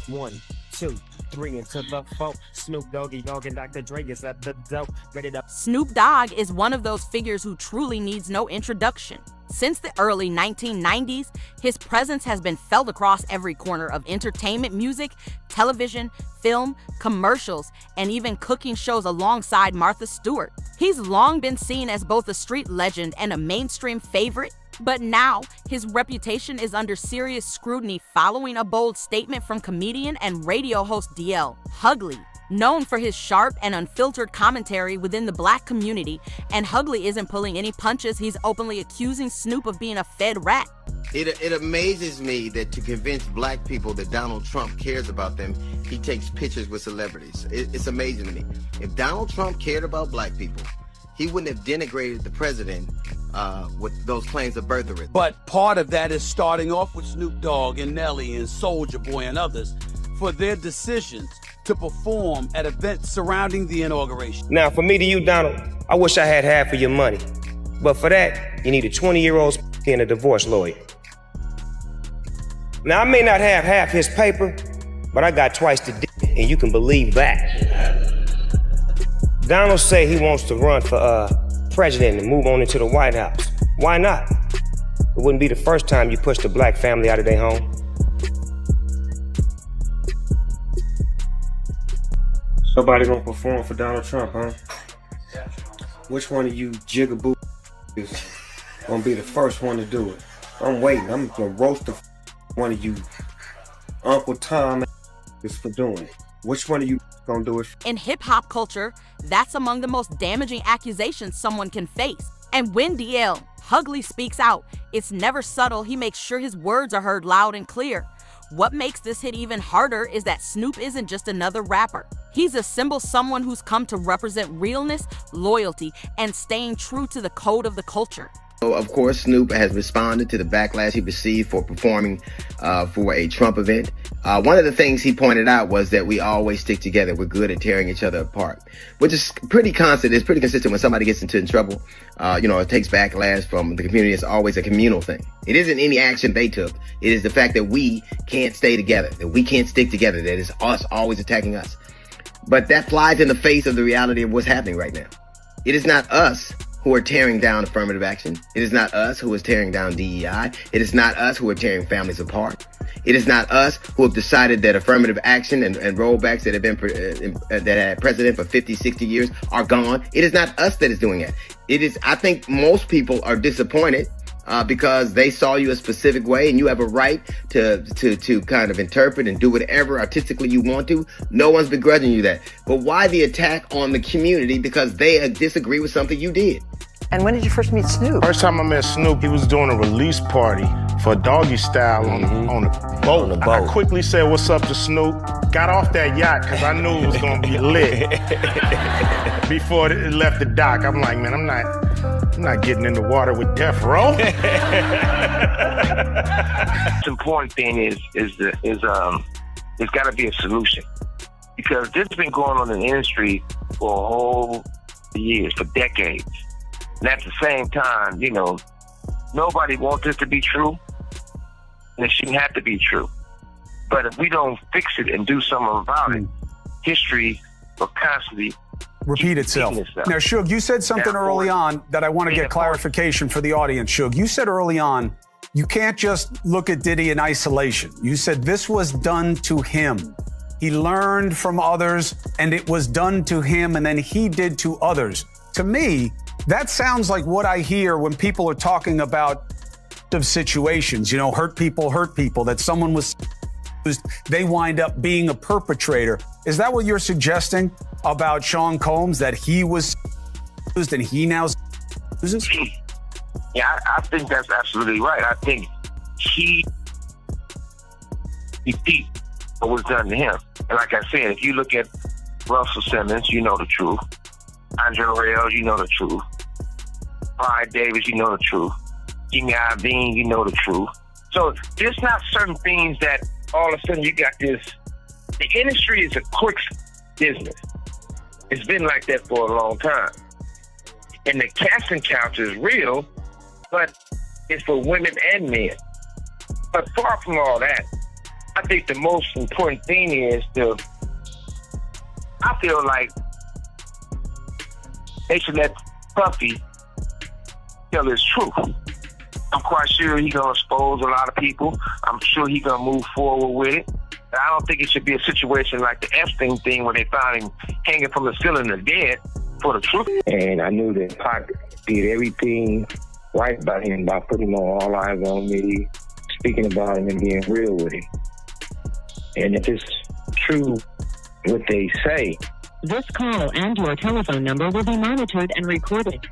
1, 2, 3 into the 4. Snoop Doggy Dogg and Dr. Dre is at the door. Ready to. Snoop Dogg is one of those figures who truly needs no introduction. Since the early 1990s, his presence has been felt across every corner of entertainment, music, television, film, commercials, and even cooking shows alongside Martha Stewart. He's long been seen as both a street legend and a mainstream favorite, but now his reputation is under serious scrutiny following a bold statement from comedian and radio host DL Hughley. Known for his sharp and unfiltered commentary within the black community, and Hughley isn't pulling any punches, he's openly accusing Snoop of being a fed rat. It amazes me that to convince black people that Donald Trump cares about them, he takes pictures with celebrities. It's amazing to me. If Donald Trump cared about black people, he wouldn't have denigrated the president with those claims of birtherism. But part of that is starting off with Snoop Dogg and Nelly and Soulja Boy and others for their decisions to perform at events surrounding the inauguration. Now, for me to you, Donald, I wish I had half of your money. But for that, you need a 20-year-old and a divorce lawyer. Now, I may not have half his paper, but I got twice the dick, and you can believe that. Donald say he wants to run for president and move on into the White House. Why not? It wouldn't be the first time you pushed a black family out of their home. Nobody gonna perform for Donald Trump, huh? Which one of you jigaboo is gonna be the first one to do it? I'm waiting. I'm gonna roast one of you Uncle Tom is for doing it. Which one of you gonna do it? In hip-hop culture, that's among the most damaging accusations someone can face. And when DL Hughley speaks out, it's never subtle. He makes sure his words are heard loud and clear. What makes this hit even harder is that Snoop isn't just another rapper. He's a symbol, someone who's come to represent realness, loyalty, and staying true to the code of the culture. Of course, Snoop has responded to the backlash he received for performing for a Trump event. One of the things he pointed out was that we always stick together. We're good at tearing each other apart, which is pretty constant. It's pretty consistent when somebody gets into trouble. It takes backlash from the community. It's always a communal thing. It isn't any action they took. It is the fact that we can't stay together, that we can't stick together, that it's us always attacking us. But that flies in the face of the reality of what's happening right now. It is not us who are tearing down affirmative action. It is not us who is tearing down DEI. It is not us who are tearing families apart. It is not us who have decided that affirmative action and rollbacks that have been that had precedent for 50, 60 years are gone. It is not us that is doing that. It is. I think most people are disappointed because they saw you a specific way, and you have a right to kind of interpret and do whatever artistically you want to. No one's begrudging you that. But why the attack on the community because they disagree with something you did? And when did you first meet Snoop? First time I met Snoop, he was doing a release party for Doggy Style on a boat. I quickly said, "What's up?" to Snoop. Got off that yacht because I knew it was going to be lit before it left the dock. I'm like, man, I'm not getting in the water with Death Row. The important thing is there's got to be a solution, because this has been going on in the industry for a whole years, for decades. And at the same time, nobody wants this to be true, and it shouldn't have to be true. But if we don't fix it and do something about it, history will constantly repeat itself. Now, Suge, you said something early on that I want to get clarification for the audience. Suge, you said early on, you can't just look at Diddy in isolation. You said this was done to him. He learned from others, and it was done to him, and then he did to others. To me, that sounds like what I hear when people are talking about situations, hurt people, that someone was, they wind up being a perpetrator. Is that what you're suggesting about Sean Combs, that he was used and he now uses? Yeah, I think that's absolutely right. I think he repeat what was done to him. And like I said, if you look at Russell Simmons, you know the truth. Andre Rail, you know the truth. Clyde Davis, you know the truth. Jimmy Iovine, you know the truth. So there's not certain things that all of a sudden you got this. The industry is a quick business. It's been like that for a long time. And the casting couch is real, but it's for women and men. But far from all that, I think the most important thing is I feel like they should let Puffy tell his truth. I'm quite sure he's gonna expose a lot of people. I'm sure he's gonna move forward with it. I don't think it should be a situation like the Epstein thing where they found him hanging from the ceiling or dead for the truth. And I knew that Pac did everything right by him by putting him on All Eyes on Me, speaking about him and being real with him. And if it's true what they say. This call and your telephone number will be monitored and recorded.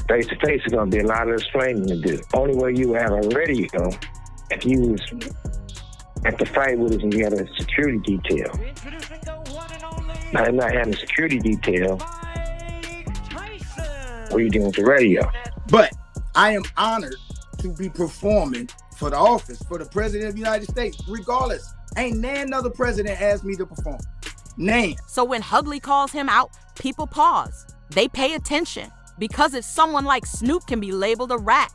Face to face is going to be a lot of explaining to do. Only way you have a radio if you was at the fight with us and you had a security detail. Now, I'm not having a security detail. What are you doing with the radio? But I am honored to be performing for the office, for the President of the United States, regardless. Ain't none other president asked me to perform. Name. So when Hughley calls him out, people pause. They pay attention. Because if someone like Snoop can be labeled a rat,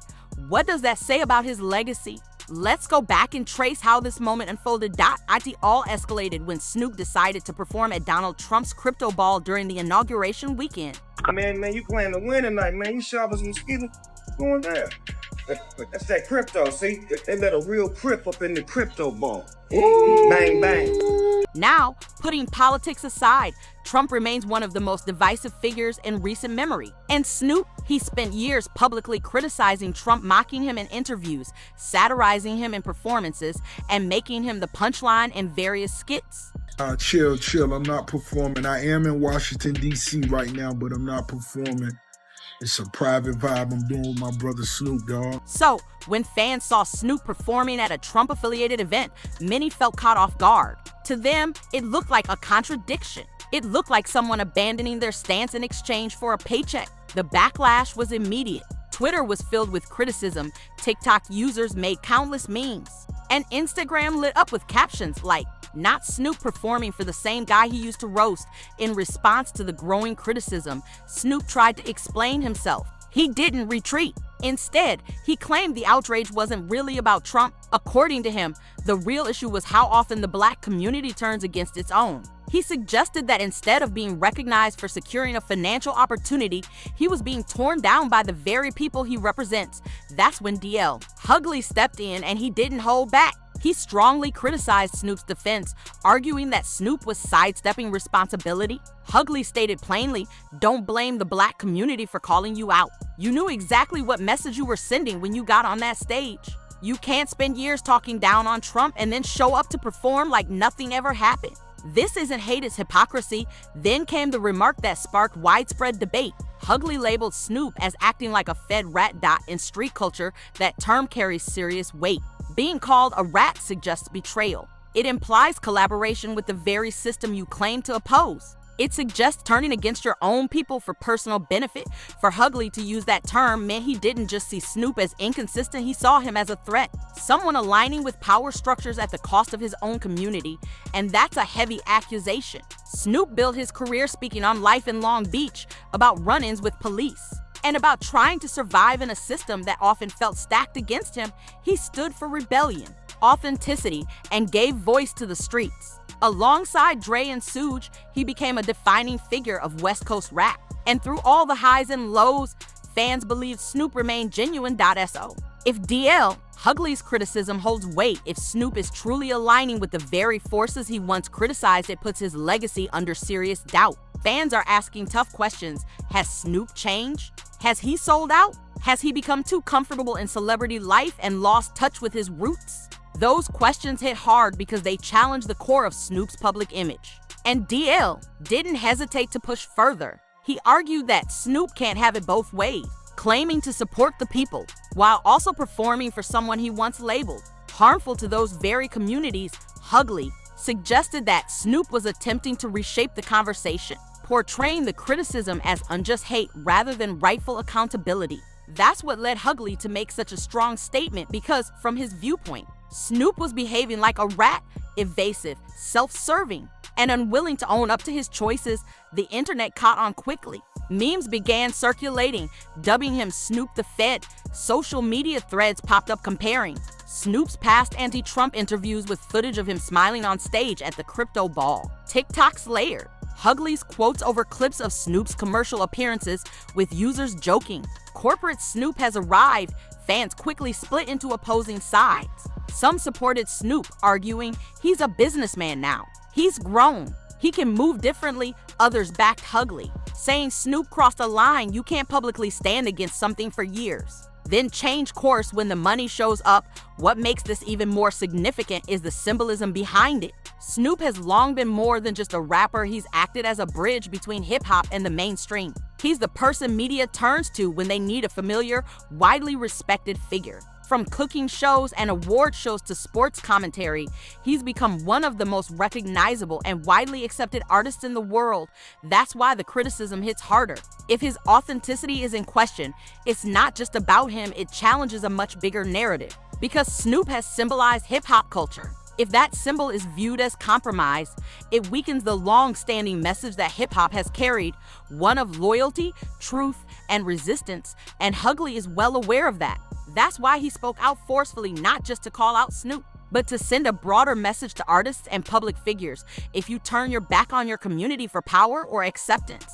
what does that say about his legacy? Let's go back and trace how this moment unfolded. It all escalated when Snoop decided to perform at Donald Trump's crypto ball during the inauguration weekend. Man, you playing to win tonight, man. You sharp as a mosquito. Going there. That's that crypto, see? They let a real crip up in the crypto ball. Ooh. Bang, bang. Now, putting politics aside, Trump remains one of the most divisive figures in recent memory. And Snoop, he spent years publicly criticizing Trump, mocking him in interviews, satirizing him in performances, and making him the punchline in various skits. Chill. I'm not performing. I am in Washington, D.C. right now, but I'm not performing. It's a private vibe I'm doing with my brother Snoop Dogg. So, when fans saw Snoop performing at a Trump-affiliated event, many felt caught off guard. To them, it looked like a contradiction. It looked like someone abandoning their stance in exchange for a paycheck. The backlash was immediate. Twitter was filled with criticism, TikTok users made countless memes, and Instagram lit up with captions like, "Not Snoop performing for the same guy he used to roast." In response to the growing criticism, Snoop tried to explain himself. He didn't retreat. Instead, he claimed the outrage wasn't really about Trump. According to him, the real issue was how often the black community turns against its own. He suggested that instead of being recognized for securing a financial opportunity, he was being torn down by the very people he represents. That's when DL Hughley stepped in, and he didn't hold back. He strongly criticized Snoop's defense, arguing that Snoop was sidestepping responsibility. Hughley stated plainly, "Don't blame the black community for calling you out. You knew exactly what message you were sending when you got on that stage. You can't spend years talking down on Trump and then show up to perform like nothing ever happened. This isn't hate, it's hypocrisy." Then came the remark that sparked widespread debate. Hughley labeled Snoop as acting like a fed rat. In street culture, that term carries serious weight. Being called a rat suggests betrayal. It implies collaboration with the very system you claim to oppose. It suggests turning against your own people for personal benefit. For Hughley to use that term meant he didn't just see Snoop as inconsistent, he saw him as a threat, someone aligning with power structures at the cost of his own community, and that's a heavy accusation. Snoop built his career speaking on life in Long Beach, about run-ins with police, and about trying to survive in a system that often felt stacked against him. He stood for rebellion, authenticity, and gave voice to the streets. Alongside Dre and Suge, he became a defining figure of West Coast rap. And through all the highs and lows, fans believed Snoop remained genuine. So, if DL Hughley's criticism holds weight, if Snoop is truly aligning with the very forces he once criticized, it puts his legacy under serious doubt. Fans are asking tough questions. Has Snoop changed? Has he sold out? Has he become too comfortable in celebrity life and lost touch with his roots? Those questions hit hard because they challenge the core of Snoop's public image. And DL didn't hesitate to push further. He argued that Snoop can't have it both ways, claiming to support the people while also performing for someone he once labeled harmful to those very communities. Hughley suggested that Snoop was attempting to reshape the conversation, portraying the criticism as unjust hate rather than rightful accountability. That's what led Hughley to make such a strong statement, because from his viewpoint, Snoop was behaving like a rat, evasive, self-serving, and unwilling to own up to his choices. The internet caught on quickly. Memes began circulating, dubbing him Snoop the Fed. Social media threads popped up comparing Snoop's past anti-Trump interviews with footage of him smiling on stage at the crypto ball. TikTok's layered. Hughley's quotes over clips of Snoop's commercial appearances with users joking. Corporate Snoop has arrived. Fans quickly split into opposing sides. Some supported Snoop, arguing he's a businessman now. He's grown. He can move differently. Others backed Hughley, saying Snoop crossed a line. You can't publicly stand against something for years, then change course when the money shows up. What makes this even more significant is the symbolism behind it. Snoop has long been more than just a rapper. He's acted as a bridge between hip-hop and the mainstream. He's the person media turns to when they need a familiar, widely respected figure. From cooking shows and award shows to sports commentary, he's become one of the most recognizable and widely accepted artists in the world. That's why the criticism hits harder. If his authenticity is in question, it's not just about him, it challenges a much bigger narrative. Because Snoop has symbolized hip-hop culture. If that symbol is viewed as compromised, it weakens the long-standing message that hip-hop has carried, one of loyalty, truth, and resistance, and Hughley is well aware of that. That's why he spoke out forcefully, not just to call out Snoop, but to send a broader message to artists and public figures. If you turn your back on your community for power or acceptance,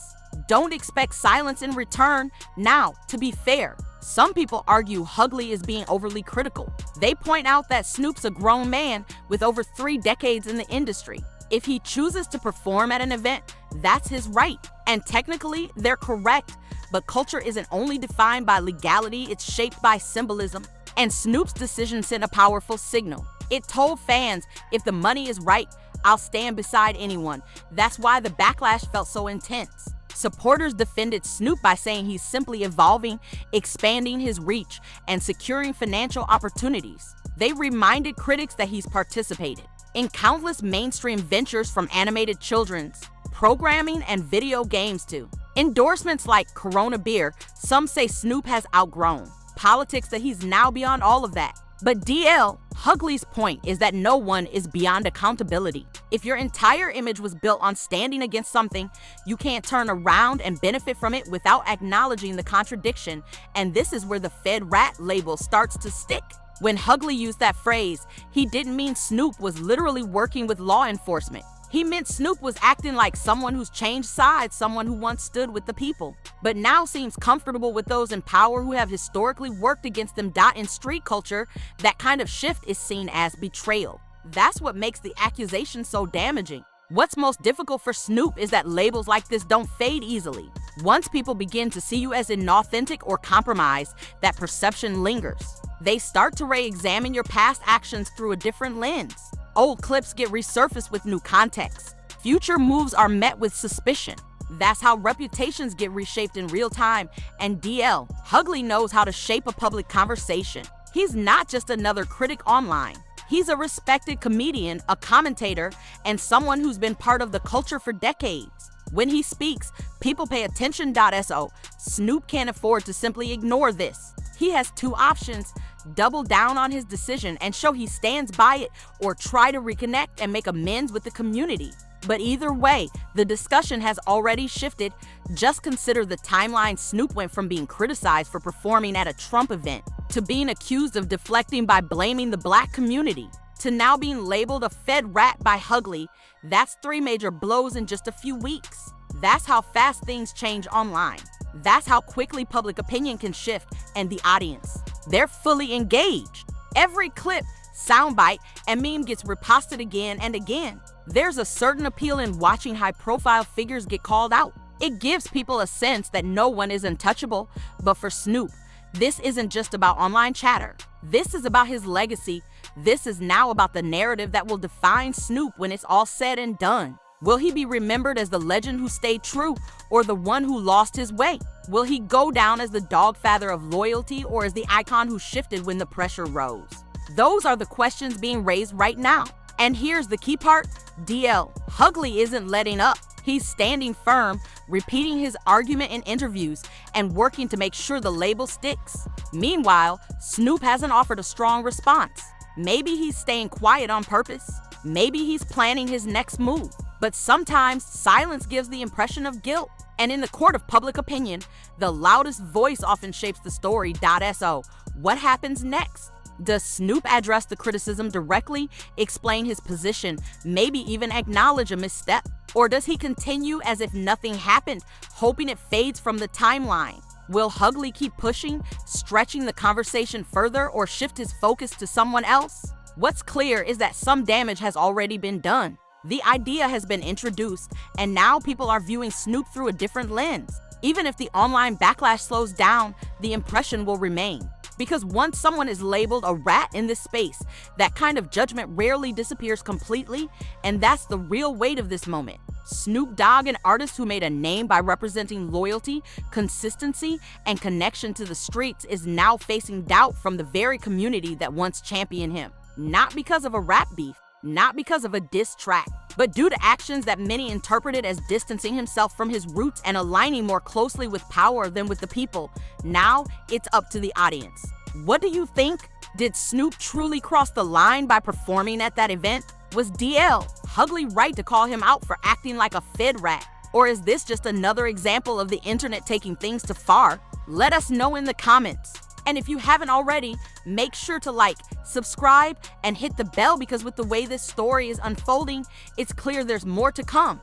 don't expect silence in return. Now, to be fair, some people argue Hughley is being overly critical. They point out that Snoop's a grown man with over 3 decades in the industry. If he chooses to perform at an event, that's his right. And technically, they're correct. But culture isn't only defined by legality, it's shaped by symbolism. And Snoop's decision sent a powerful signal. It told fans, if the money is right, I'll stand beside anyone. That's why the backlash felt so intense. Supporters defended Snoop by saying he's simply evolving, expanding his reach, and securing financial opportunities. They reminded critics that he's participated in countless mainstream ventures, from animated children's programming and video games to endorsements like Corona beer. Some say Snoop has outgrown politics, that he's now beyond all of that. But DL, Hughley's point is that no one is beyond accountability. If your entire image was built on standing against something, you can't turn around and benefit from it without acknowledging the contradiction. And this is where the Fed rat label starts to stick. When Hughley used that phrase, he didn't mean Snoop was literally working with law enforcement. He meant Snoop was acting like someone who's changed sides, someone who once stood with the people, but now seems comfortable with those in power who have historically worked against them. In street culture, that kind of shift is seen as betrayal. That's what makes the accusation so damaging. What's most difficult for Snoop is that labels like this don't fade easily. Once people begin to see you as inauthentic or compromised, that perception lingers. They start to re-examine your past actions through a different lens. Old clips get resurfaced with new context. Future moves are met with suspicion. That's how reputations get reshaped in real time. And DL, Hughley knows how to shape a public conversation. He's not just another critic online. He's a respected comedian, a commentator, and someone who's been part of the culture for decades. When he speaks, people pay attention. So Snoop can't afford to simply ignore this. He has 2 options: double down on his decision and show he stands by it, or try to reconnect and make amends with the community. But either way, the discussion has already shifted. Just consider the timeline. Snoop went from being criticized for performing at a Trump event to being accused of deflecting by blaming the black community, to now being labeled a Fed rat by Hughley. That's 3 major blows in just a few weeks. That's how fast things change online. That's how quickly public opinion can shift, and the audience, they're fully engaged. Every clip, soundbite, and meme gets reposted again and again. There's a certain appeal in watching high-profile figures get called out. It gives people a sense that no one is untouchable. But for Snoop, this isn't just about online chatter. This is about his legacy. This is now about the narrative that will define Snoop when it's all said and done. Will he be remembered as the legend who stayed true, or the one who lost his way? Will he go down as the dogfather of loyalty, or as the icon who shifted when the pressure rose? Those are the questions being raised right now. And here's the key part: DL, Hughley isn't letting up. He's standing firm, repeating his argument in interviews, and working to make sure the label sticks. Meanwhile, Snoop hasn't offered a strong response. Maybe he's staying quiet on purpose. Maybe he's planning his next move. But sometimes silence gives the impression of guilt. And in the court of public opinion, the loudest voice often shapes the story. So what happens next? Does Snoop address the criticism directly, explain his position, maybe even acknowledge a misstep? Or does he continue as if nothing happened, hoping it fades from the timeline? Will Hughley keep pushing, stretching the conversation further, or shift his focus to someone else? What's clear is that some damage has already been done. The idea has been introduced, and now people are viewing Snoop through a different lens. Even if the online backlash slows down, the impression will remain. Because once someone is labeled a rat in this space, that kind of judgment rarely disappears completely, and that's the real weight of this moment. Snoop Dogg, an artist who made a name by representing loyalty, consistency, and connection to the streets, is now facing doubt from the very community that once championed him. Not because of a rap beef, not because of a diss track, but due to actions that many interpreted as distancing himself from his roots and aligning more closely with power than with the people. Now, it's up to the audience. What do you think? Did Snoop truly cross the line by performing at that event? Was Hughley right to call him out for acting like a Fed rat? Or is this just another example of the internet taking things too far? Let us know in the comments. And if you haven't already, make sure to like, subscribe, and hit the bell, because with the way this story is unfolding, it's clear there's more to come.